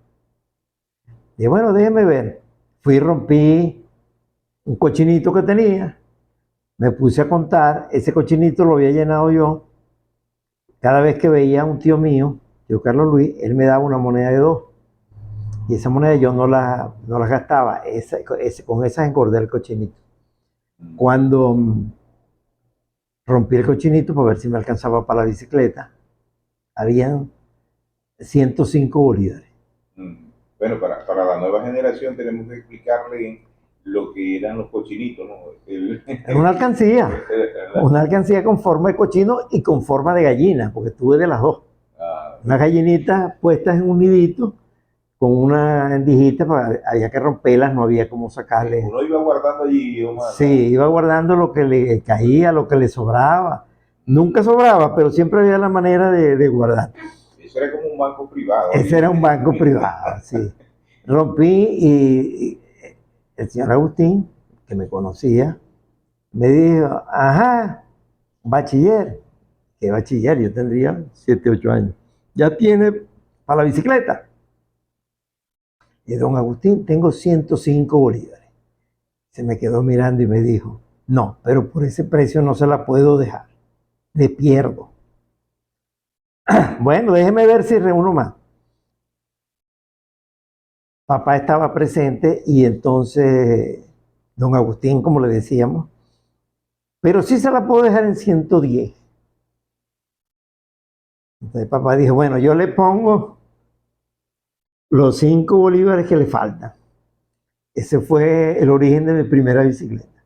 Dije, bueno, déjeme ver. Fui y rompí un cochinito que tenía, me puse a contar, ese cochinito lo había llenado yo. Cada vez que veía a un tío mío, tío Carlos Luis, él me daba una moneda de 2. Y esa moneda yo no la gastaba, con esas engordé el cochinito. Cuando rompí el cochinito para ver si me alcanzaba para la bicicleta, habían 105 bolívares. Bueno, para la nueva generación tenemos que explicarle lo que eran los cochinitos, ¿no? Era una alcancía con forma de cochino y con forma de gallina, porque tuve de las dos. Unas gallinitas puestas en un nidito con una endijita, había que romperlas, no había cómo sacarle. Uno iba guardando allí, Omar. Sí, iba guardando lo que le caía, lo que le sobraba. Nunca sobraba, pero siempre había la manera de guardar. Eso era como un banco privado. Ese era un banco privado, sí. Rompí y el señor Agustín, que me conocía, me dijo, ajá, bachiller. ¿Qué bachiller? Yo tendría 7, 8 años. ¿Ya tiene para la bicicleta? Y don Agustín, tengo 105 bolívares. Se me quedó mirando y me dijo, no, pero por ese precio no se la puedo dejar. Le pierdo. Bueno, déjeme ver si reúno más. Papá estaba presente y entonces don Agustín, como le decíamos, pero sí se la puedo dejar en 110. Entonces papá dijo, bueno, yo le pongo los 5 bolívares que le faltan. Ese fue el origen de mi primera bicicleta.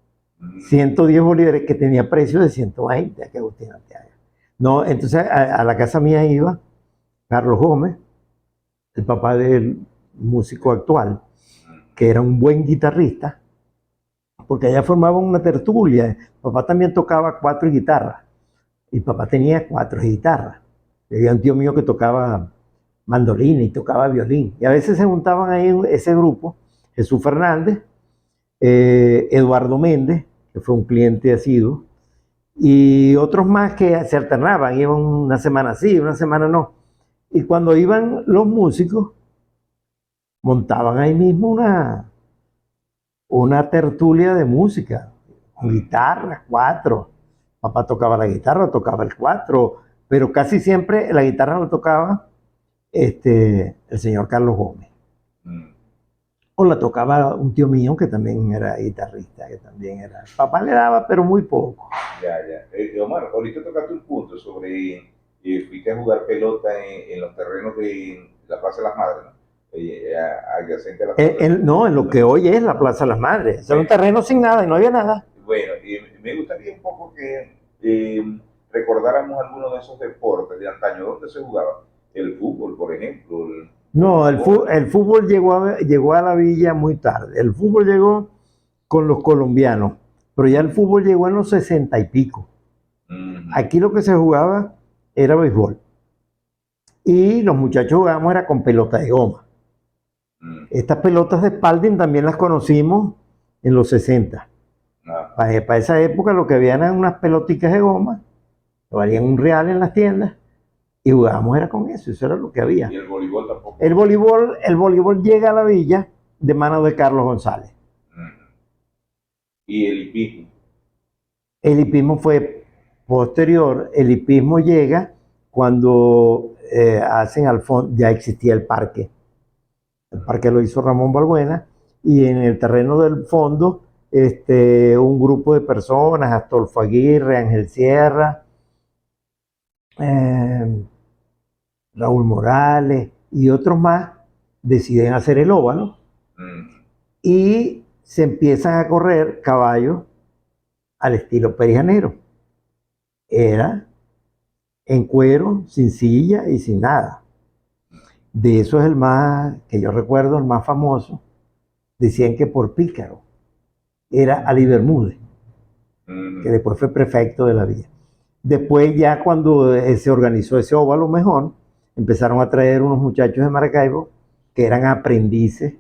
110 bolívares que tenía precio de 120 aquí Agustín Arteaga. No, entonces a la casa mía iba Carlos Gómez, el papá del músico actual, que era un buen guitarrista, porque allá formaban una tertulia. Papá también tocaba 4 guitarras, y papá tenía 4 guitarras. Había un tío mío que tocaba mandolina y tocaba violín, y a veces se juntaban ahí en ese grupo, Jesús Fernández, Eduardo Méndez, que fue un cliente asiduo, y otros más que se alternaban, iban una semana sí, una semana no. Y cuando iban los músicos, montaban ahí mismo una tertulia de música, con guitarras, 4. Papá tocaba la guitarra, tocaba el 4, pero casi siempre la guitarra la tocaba el señor Carlos Gómez. O la tocaba un tío mío que también era guitarrista, que también era. Papá le daba, pero muy poco. Ya. Omar, ahorita tocaste un punto sobre fuiste a jugar pelota en los terrenos de la Plaza de las Madres, ¿no? Adyacente a la Plaza. No, en lo que hoy es la Plaza de las Madres. Era un terreno sin nada y no había nada. Bueno, me gustaría un poco que recordáramos algunos de esos deportes de antaño. ¿Dónde se jugaba? El fútbol, por ejemplo. No, el fútbol llegó a la villa muy tarde. El fútbol llegó con los colombianos, pero ya el fútbol llegó en los 60 y pico. Aquí lo que se jugaba era béisbol. Y los muchachos jugábamos era con pelotas de goma. Estas pelotas de Spalding también las conocimos en los 60. Para esa época lo que habían eran unas peloticas de goma, que valían $1 en las tiendas, y jugábamos era con eso era lo que había. ¿Y el voleibol tampoco? El voleibol llega a la villa de mano de Carlos González. ¿Y el hipismo? El hipismo fue posterior. El hipismo llega cuando hacen al fondo, ya existía el parque. El parque lo hizo Ramón Balbuena, y en el terreno del fondo, un grupo de personas, Astolfo Aguirre, Ángel Sierra, Raúl Morales y otros más, deciden hacer el óvalo y se empiezan a correr caballos al estilo perijanero. Era en cuero, sin silla y sin nada. De eso es el más, que yo recuerdo, el más famoso. Decían que por pícaro era Ali Bermúdez, que después fue prefecto de la villa. Después ya cuando se organizó ese óvalo mejor, empezaron a traer unos muchachos de Maracaibo que eran aprendices,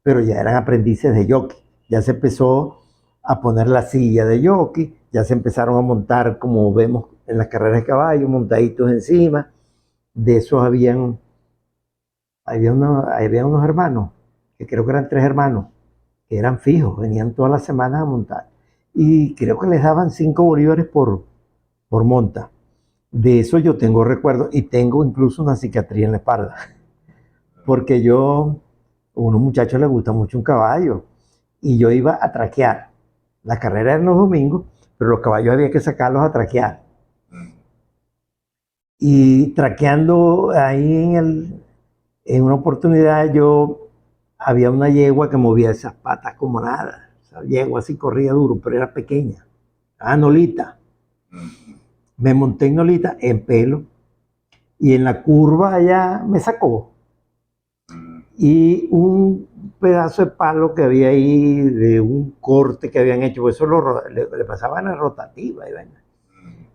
pero ya eran aprendices de jockey. Ya se empezó a poner la silla de jockey, ya se empezaron a montar, como vemos en las carreras de caballo, montaditos encima. De esos había unos hermanos, que creo que eran 3 hermanos, que eran fijos, venían todas las semanas a montar. Y creo que les daban 5 bolívares por monta. De eso yo tengo recuerdo y tengo incluso una cicatriz en la espalda. Porque a unos muchachos les gusta mucho un caballo y yo iba a traquear. La carrera era los domingos, pero los caballos había que sacarlos a traquear. Y traqueando ahí en una oportunidad había una yegua que movía esas patas como nada. Esa yegua así corría duro, pero era pequeña. Nolita. Me monté en Nolita en pelo y en la curva allá me sacó. Y un pedazo de palo que había ahí de un corte que habían hecho, eso le pasaban a rotativa.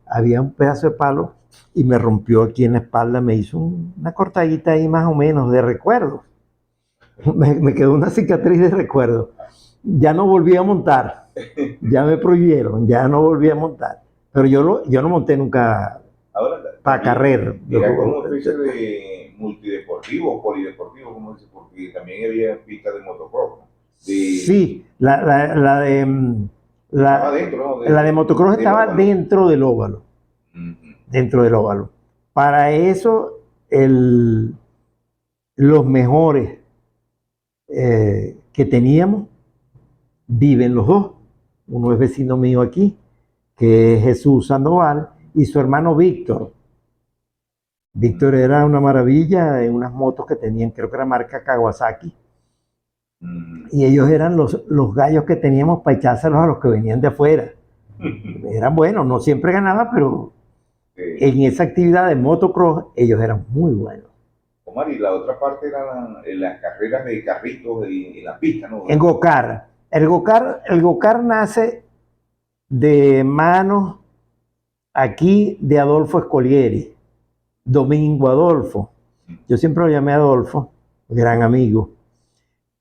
Había un pedazo de palo y me rompió aquí en la espalda, me hizo una cortadita ahí más o menos de recuerdo. Me quedó una cicatriz de recuerdo. Ya no volví a montar, ya me prohibieron, ya no volví a montar. Pero yo no monté nunca para carrera. Era como una especie de multideportivo o polideportivo, como dice, porque también había pistas de motocross. Sí, la de motocross estaba dentro del óvalo. Dentro del óvalo. Para eso, los mejores que teníamos viven los dos. Uno es vecino mío aquí, que es Jesús Sandoval, y su hermano Víctor. Víctor era una maravilla en unas motos que tenían, creo que era marca Kawasaki. Y ellos eran los gallos que teníamos para echárselos a los que venían de afuera. Eran buenos, no siempre ganaban, pero en esa actividad de motocross ellos eran muy buenos. Omar, y la otra parte eran las carreras de carritos en la pista, ¿no? En Go-Kart. El Go-Kart nace de manos aquí de Adolfo Escolieri, Domingo Adolfo. Yo siempre lo llamé Adolfo, gran amigo.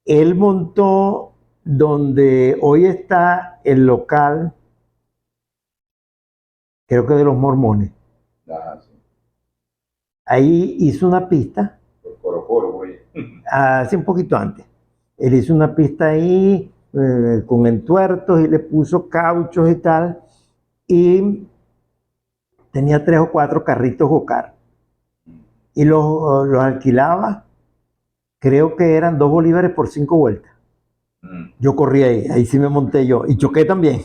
Él montó donde hoy está el local, creo que de los mormones. Sí. Ahí hizo una pista. Por ahí. Hace un poquito antes. Él hizo una pista ahí con entuertos y le puso cauchos y tal. Y tenía 3 o 4 carritos Go-Kart. Y los alquilaba, creo que eran 2 bolívares por 5 vueltas. Yo corrí ahí sí me monté yo. Y choqué también.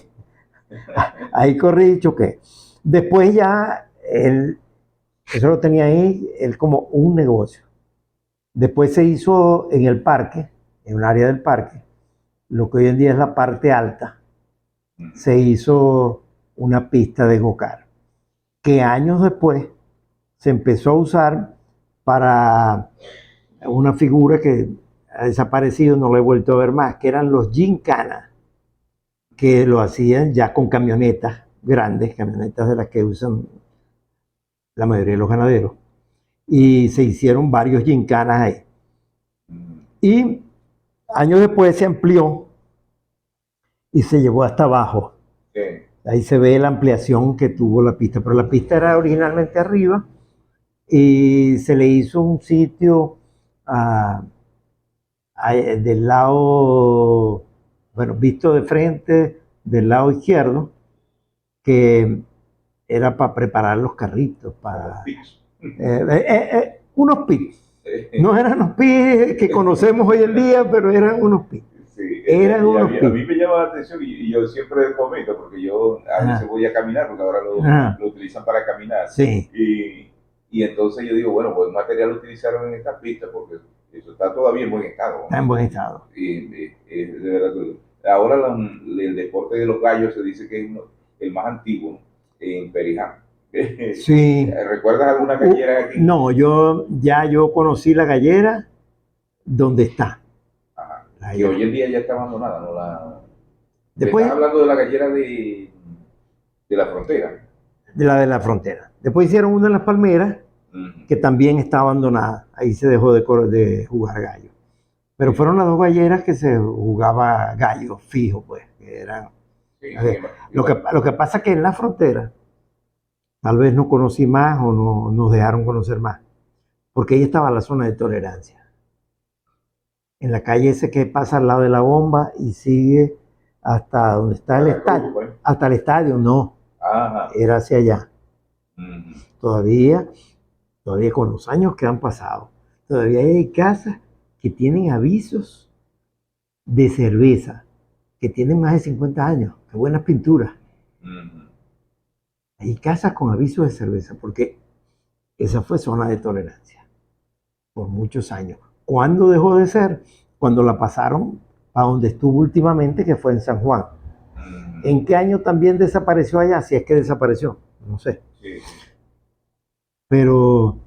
Ahí corrí y choqué. Después ya, eso lo tenía ahí, él como un negocio. Después se hizo en el parque, en un área del parque, lo que hoy en día es la parte alta, se hizo una pista de Go-Kart, que años después se empezó a usar para una figura que ha desaparecido, no lo he vuelto a ver más, que eran los Gincana, que lo hacían ya con camionetas grandes, camionetas de las que usan la mayoría de los ganaderos. Y se hicieron varios gincanas ahí. Y años después se amplió y se llevó hasta abajo. Ahí se ve la ampliación que tuvo la pista, pero la pista era originalmente arriba y se le hizo un sitio del lado, bueno, visto de frente, del lado izquierdo, que era para preparar los carritos, para unos pits. No eran los pits que conocemos hoy en día, pero eran unos pits. Sí, eran unos pits. A mí me llama la atención y yo siempre comento, porque yo a veces voy a caminar, porque ahora lo utilizan para caminar. Sí. Y entonces yo digo, bueno, pues material utilizaron en esta pista, porque eso está todavía en buen estado, ¿no? Está en buen estado. De verdad, ahora el deporte de los gallos se dice que es el más antiguo en Perijá. Sí. ¿Recuerdas alguna gallera aquí? No, yo conocí la gallera donde está. Ajá. La Que gallera. hoy en día ya está abandonada, ¿no? Me estás Después hablando de la gallera de la frontera. de la frontera. Después hicieron una en Las Palmeras, Ujú. que también está abandonada. Ahí se dejó de jugar gallo. Pero Sí, fueron las dos galleras que se jugaba gallo fijo, pues. Que eran, sí, a sí, ver, lo que pasa es que en la frontera tal vez no conocí más o no nos dejaron conocer más, porque ahí estaba la zona de tolerancia. En la calle ese que pasa al lado de la bomba y sigue hasta donde está para el la cruz, estadio. pues. Hasta el estadio, no, Ajá. era hacia allá. Ujú. Todavía, todavía con los años que han pasado, todavía hay casas que tienen avisos de cerveza, que tienen más de 50 años, qué buenas pinturas. Ujú. Hay casas con avisos de cerveza, porque esa fue zona de tolerancia por muchos años. ¿Cuándo dejó de ser? Cuando la pasaron a donde estuvo últimamente, que fue en San Juan. Ujú. ¿En qué año también desapareció allá? Si es que desapareció, no sé. Sí, sí. Pero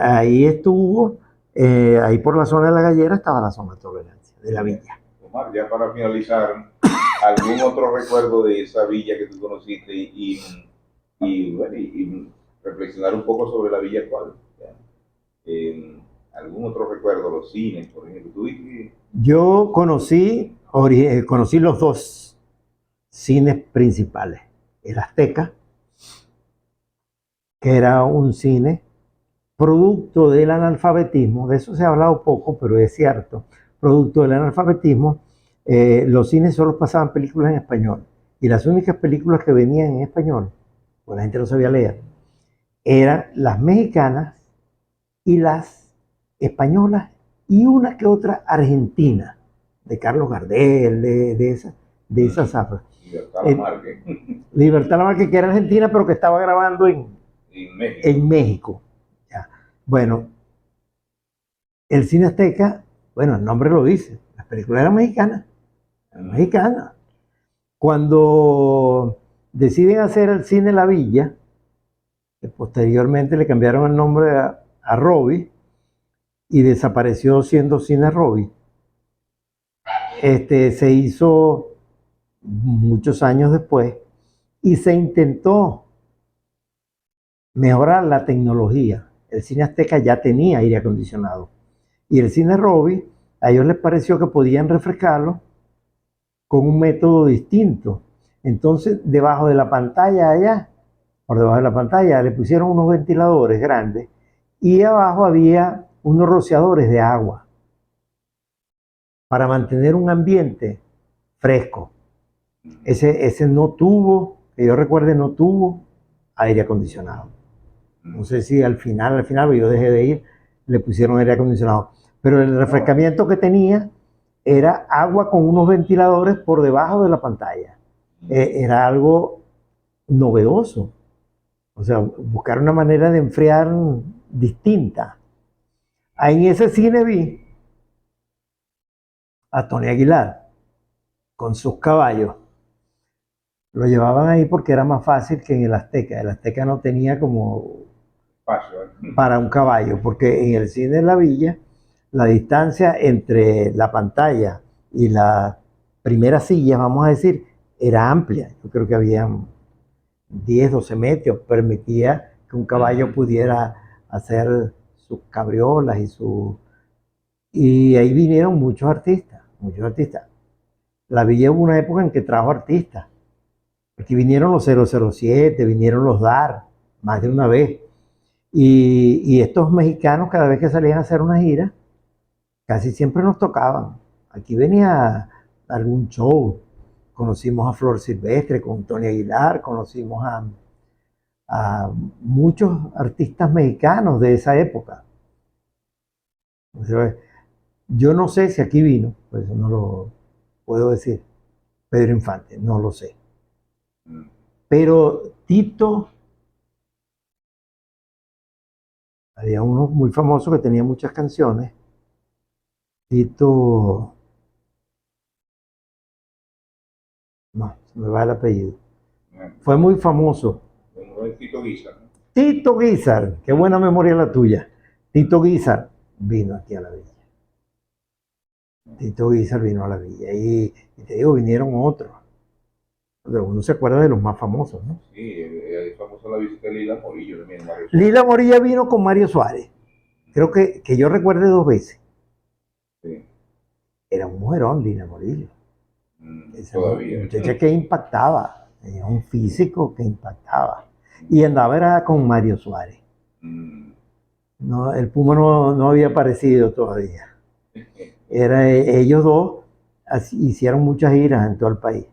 ahí estuvo, ahí por la zona de la gallera estaba la zona de tolerancia, de la Bien. villa. Omar, ya para finalizar, ¿algún otro recuerdo de esa villa que tú conociste bueno, y reflexionar un poco sobre la villa actual? ¿Ya? ¿Algún otro recuerdo? Los cines, por ejemplo. Yo conocí los dos cines principales. El Azteca, que era un cine producto del analfabetismo, de eso se ha hablado poco, pero es cierto, producto del analfabetismo, los cines solo pasaban películas en español. Y las únicas películas que venían en español, pues la gente no sabía leer, eran las mexicanas y las españolas y una que otra argentina, de Carlos Gardel, de esas zafras. Libertad Eh, Lamarque, Libertad Lamarque, que era argentina, pero que estaba grabando en México. en México. Ya. Bueno, el cine azteca, bueno, el nombre lo dice, las películas eran mexicanas, eran Mm, mexicanas. Cuando deciden hacer el cine La Villa, que posteriormente le cambiaron el nombre a Robbie y desapareció siendo Cine Robbie, se hizo muchos años después y se intentó mejorar la tecnología. El cine azteca ya tenía aire acondicionado y el cine Robbie, a ellos les pareció que podían refrescarlo con un método distinto. Entonces, debajo de la pantalla allá, por debajo de la pantalla, le pusieron unos ventiladores grandes y abajo había unos rociadores de agua para mantener un ambiente fresco. Ese no tuvo, que yo recuerde, no tuvo aire acondicionado. No sé si al final, yo dejé de ir, le pusieron aire acondicionado. Pero el no, refrescamiento que tenía era agua con unos ventiladores por debajo de la pantalla. Era algo novedoso. O sea, buscar una manera de enfriar distinta. Ahí en ese cine vi a Tony Aguilar con sus caballos. Lo llevaban ahí porque era más fácil que en el Azteca. El Azteca no tenía como espacio. para un caballo, porque en el cine de la villa la distancia entre la pantalla y la primera silla, vamos a decir, era amplia. Yo creo que había 10, 12 metros, permitía que un caballo pudiera hacer sus cabriolas y su... Y ahí vinieron muchos artistas, muchos artistas. La villa hubo una época en que trajo artistas. Aquí vinieron los 007, vinieron los DAR, más de una vez. Y estos mexicanos, cada vez que salían a hacer una gira, casi siempre nos tocaban. Aquí venía algún show. Conocimos a Flor Silvestre con Tony Aguilar, conocimos a muchos artistas mexicanos de esa época. Yo no sé si aquí vino, pues no lo puedo decir. Pedro Infante, no lo sé. Pero Tito, había uno muy famoso que tenía muchas canciones. Tito, no, se me va el apellido. Fue muy famoso. no es Tito Guisa, ¿no? Tito Guízar, qué buena memoria la tuya. Tito Guízar vino aquí a la villa. Tito Guízar vino a la villa y te digo, vinieron otros. Pero uno se acuerda de los más famosos, ¿no? Sí, es famosa la visita de Lila Morillo también, Mario Suárez. Lila Morilla vino con Mario Suárez. Creo que yo recuerde 2 veces. Sí. Era un mujerón, Lila Morillo. Esa Todavía. muchacha que impactaba, tenía un físico que impactaba. Y andaba era con Mario Suárez. Mm. No, el Puma no había aparecido todavía. Era ellos dos, hicieron muchas giras en todo el país.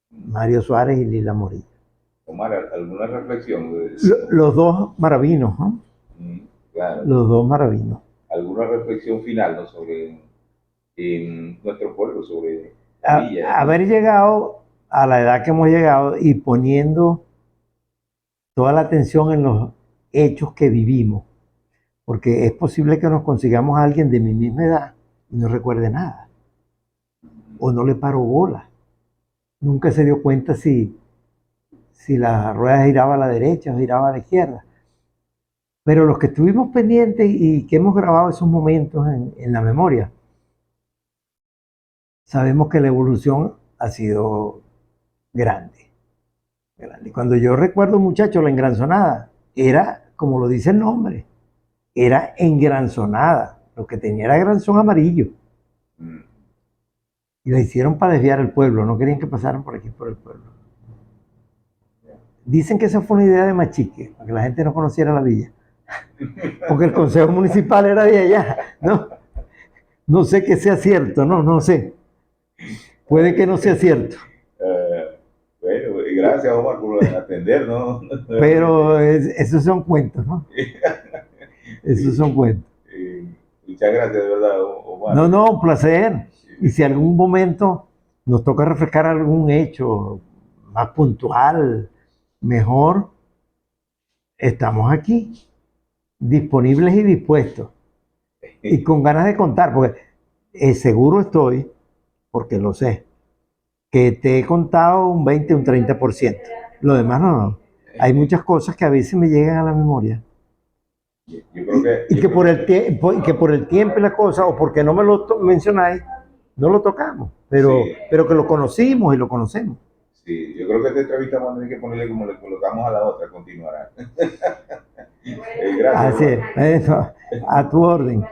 Mario Suárez y Lila Morillo. Omar, ¿alguna reflexión? Los dos maravinos, ¿no? Claro. Los dos maravinos. ¿Alguna reflexión final, ¿no? sobre nuestro pueblo, sobre la villa? Haber llegado a la edad que hemos llegado y poniendo toda la atención en los hechos que vivimos, porque es posible que nos consigamos a alguien de mi misma edad y no recuerde nada, o no le paró bola, nunca se dio cuenta si la rueda giraba a la derecha o giraba a la izquierda. Pero los que estuvimos pendientes y que hemos grabado esos momentos en la memoria, sabemos que la evolución ha sido grande. Grande. Cuando yo recuerdo, muchachos, la engranzonada, era, como lo dice el nombre, era engranzonada. Lo que tenía era granzón amarillo. Y la hicieron para desviar el pueblo, no querían que pasaran por aquí, por el pueblo. Dicen que esa fue una idea de Machique, para que la gente no conociera la villa. Porque el consejo municipal era de allá, ¿no? No sé que sea cierto, no sé. Puede que no sea cierto. Bueno, gracias, Omar, por atender, ¿no? Pero esos son cuentos, ¿no? Esos son cuentos. Muchas gracias, de verdad, Omar. No, un placer. Y si algún momento nos toca refrescar algún hecho más puntual, mejor, estamos aquí, disponibles y dispuestos. Y con ganas de contar, porque seguro estoy, porque lo sé, que te he contado un 20, un 30%. Lo demás no. Hay muchas cosas que a veces me llegan a la memoria. Yo creo que, y que por el tiempo y la cosa, o porque no me lo mencionáis, no lo tocamos, pero, sí, pero que lo conocimos y lo conocemos. Sí, yo creo que esta entrevista vamos a tener que ponerle como le colocamos a la otra, continuará. Gracias. Así es, eso, a tu orden.